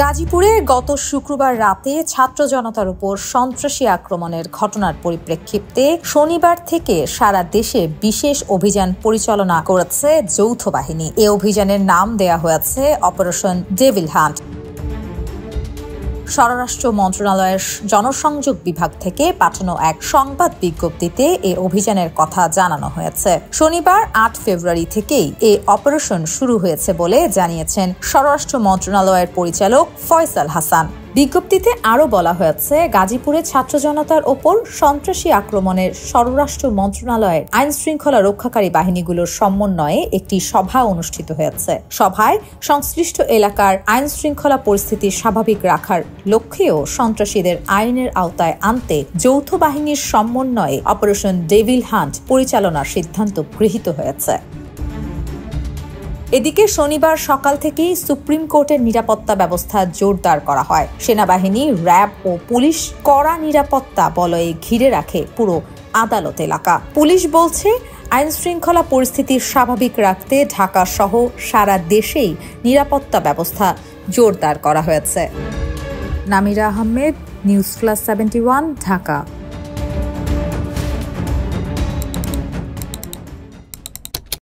গাজীপুরে গত শুক্রবার রাতে ছাত্র জনতার উপর সন্ত্রাসী আক্রমণের ঘটনার পরিপ্রেক্ষিতে শনিবার থেকে সারা দেশে বিশেষ অভিযান পরিচালনা করেছে যৌথ বাহিনী। এ অভিযানের নাম দেয়া হয়েছে অপারেশন ডেভিল হান্ট। স্বরাষ্ট্র মন্ত্রণালয়ের জনসংযোগ বিভাগ থেকে পাঠানো এক সংবাদ বিজ্ঞপ্তিতে এ অভিযানের কথা জানানো হয়েছে। শনিবার ৮ ফেব্রুয়ারি থেকেই এ অপারেশন শুরু হয়েছে বলে জানিয়েছেন স্বরাষ্ট্র মন্ত্রণালয়ের পরিচালক ফয়সাল হাসান। বিজ্ঞপ্তিতে আরও বলা হয়েছে, গাজীপুরে ছাত্র জনতার ওপর সন্ত্রাসী আক্রমণের স্বরাষ্ট্র মন্ত্রণালয়ের আইন শৃঙ্খলা রক্ষাকারী বাহিনীগুলোর সমন্বয়ে একটি সভা অনুষ্ঠিত হয়েছে। সভায় সংশ্লিষ্ট এলাকার আইন শৃঙ্খলা পরিস্থিতি স্বাভাবিক রাখার লক্ষ্যেও সন্ত্রাসীদের আইনের আওতায় আনতে যৌথ বাহিনীর সমন্বয়ে অপারেশন ডেভিল হান্ট পরিচালনার সিদ্ধান্ত গৃহীত হয়েছে। এদিকে শনিবার সকাল থেকেই সুপ্রিম কোর্টের নিরাপত্তা ব্যবস্থা জোরদার করা হয়। সেনাবাহিনী, র্যাব ও পুলিশ কড়া নিরাপত্তা বলয়ে ঘিরে রাখে পুরো আদালত এলাকা। পুলিশ বলছে, আইন শৃঙ্খলা পরিস্থিতি স্বাভাবিক রাখতে ঢাকা সহ সারা দেশেই নিরাপত্তা ব্যবস্থা জোরদার করা হয়েছে। Namira Ahmed, news plus 71, Dhaka.